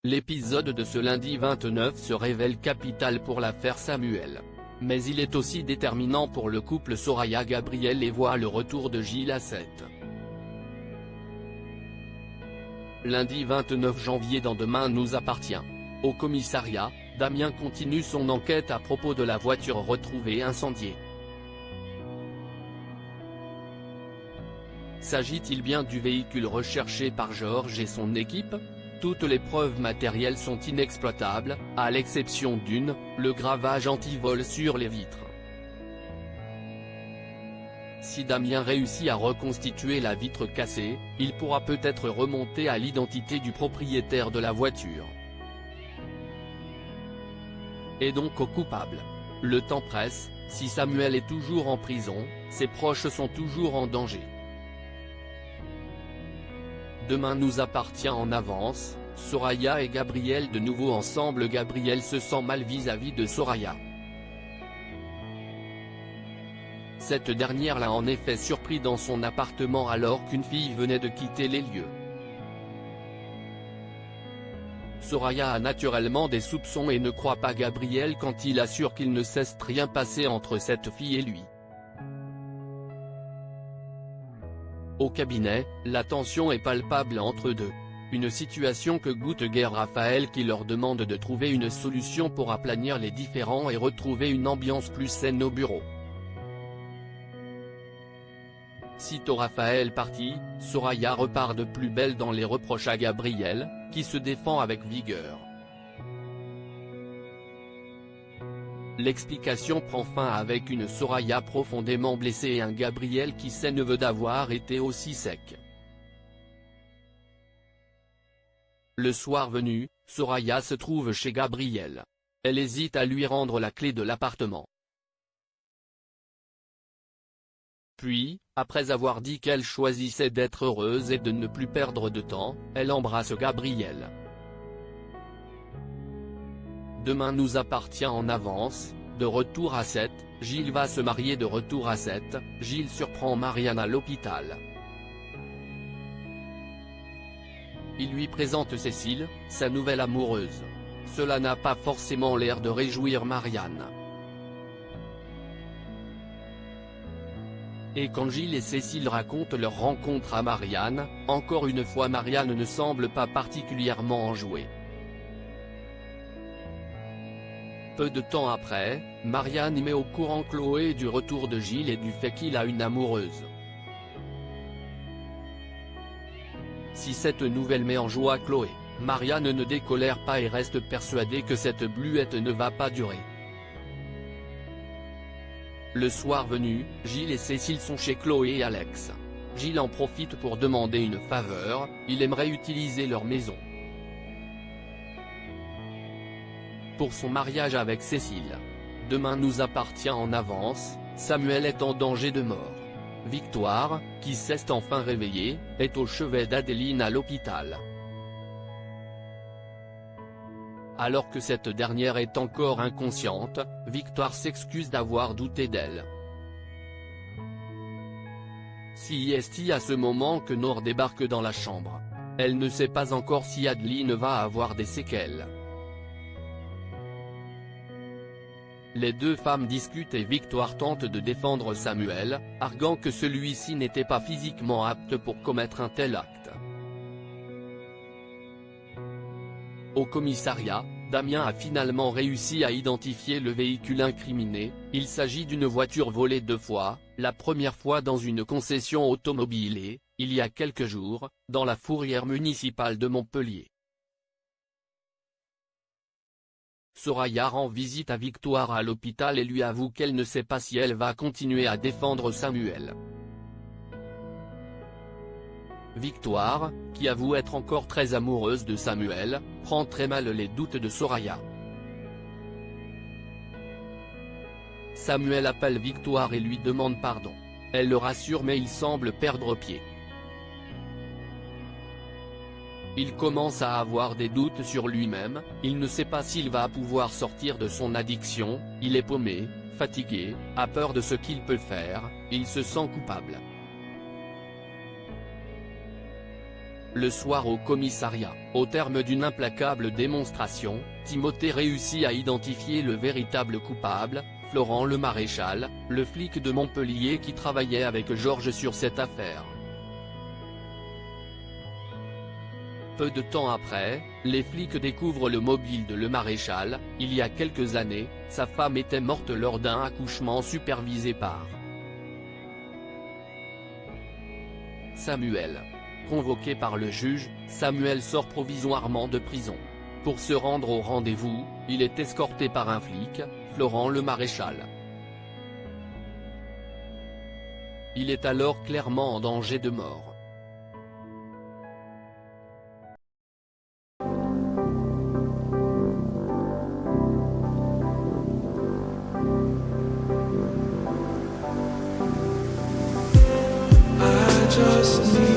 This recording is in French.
L'épisode de ce lundi 29 se révèle capital pour l'affaire Samuel. Mais il est aussi déterminant pour le couple Soraya-Gabriel et voit le retour de Gilles à 7. Lundi 29 janvier dans Demain nous appartient. Au commissariat, Damien continue son enquête à propos de la voiture retrouvée incendiée. S'agit-il bien du véhicule recherché par Georges et son équipe? Toutes les preuves matérielles sont inexploitables, à l'exception d'une, le gravage anti-vol sur les vitres. Si Damien réussit à reconstituer la vitre cassée, il pourra peut-être remonter à l'identité du propriétaire de la voiture. Et donc au coupable. Le temps presse, si Samuel est toujours en prison, ses proches sont toujours en danger. Demain nous appartient en avance, Soraya et Gabriel de nouveau ensemble. Gabriel se sent mal vis-à-vis de Soraya. Cette dernière l'a en effet surpris dans son appartement alors qu'une fille venait de quitter les lieux. Soraya a naturellement des soupçons et ne croit pas Gabriel quand il assure qu'il ne cesse rien passer entre cette fille et lui. Au cabinet, la tension est palpable entre eux deux. Une situation que goûte guère Raphaël qui leur demande de trouver une solution pour aplanir les différends et retrouver une ambiance plus saine au bureau. Sitôt Raphaël parti, Soraya repart de plus belle dans les reproches à Gabriel, qui se défend avec vigueur. L'explication prend fin avec une Soraya profondément blessée et un Gabriel qui s'énerve d'avoir été aussi sec. Le soir venu, Soraya se trouve chez Gabriel. Elle hésite à lui rendre la clé de l'appartement. Puis, après avoir dit qu'elle choisissait d'être heureuse et de ne plus perdre de temps, elle embrasse Gabriel. Demain nous appartient en avance, de retour à 7, Gilles va se marier. De retour à 7, Gilles surprend Marianne à l'hôpital. Il lui présente Cécile, sa nouvelle amoureuse. Cela n'a pas forcément l'air de réjouir Marianne. Et quand Gilles et Cécile racontent leur rencontre à Marianne, encore une fois Marianne ne semble pas particulièrement enjouée. Peu de temps après, Marianne y met au courant Chloé du retour de Gilles et du fait qu'il a une amoureuse. Si cette nouvelle met en joie Chloé, Marianne ne décolère pas et reste persuadée que cette bluette ne va pas durer. Le soir venu, Gilles et Cécile sont chez Chloé et Alex. Gilles en profite pour demander une faveur, il aimerait utiliser leur maison pour son mariage avec Cécile. Demain nous appartient en avance, Samuel est en danger de mort. Victoire, qui s'est enfin réveillée, est au chevet d'Adeline à l'hôpital. Alors que cette dernière est encore inconsciente, Victoire s'excuse d'avoir douté d'elle. C'est à ce moment que Nord débarque dans la chambre. Elle ne sait pas encore si Adeline va avoir des séquelles. Les deux femmes discutent et Victoire tente de défendre Samuel, arguant que celui-ci n'était pas physiquement apte pour commettre un tel acte. Au commissariat, Damien a finalement réussi à identifier le véhicule incriminé. Il s'agit d'une voiture volée 2 fois, la première fois dans une concession automobile et, il y a quelques jours, dans la fourrière municipale de Montpellier. Soraya rend visite à Victoire à l'hôpital et lui avoue qu'elle ne sait pas si elle va continuer à défendre Samuel. Victoire, qui avoue être encore très amoureuse de Samuel, prend très mal les doutes de Soraya. Samuel appelle Victoire et lui demande pardon. Elle le rassure mais il semble perdre pied. Il commence à avoir des doutes sur lui-même, il ne sait pas s'il va pouvoir sortir de son addiction, il est paumé, fatigué, a peur de ce qu'il peut faire, il se sent coupable. Le soir au commissariat, au terme d'une implacable démonstration, Timothée réussit à identifier le véritable coupable, Florent le Maréchal, le flic de Montpellier qui travaillait avec Georges sur cette affaire. Peu de temps après, les flics découvrent le mobile de Le Maréchal. Il y a quelques années, sa femme était morte lors d'un accouchement supervisé par Samuel. Convoqué par le juge, Samuel sort provisoirement de prison. Pour se rendre au rendez-vous, il est escorté par un flic, Florent le Maréchal. Il est alors clairement en danger de mort. Just need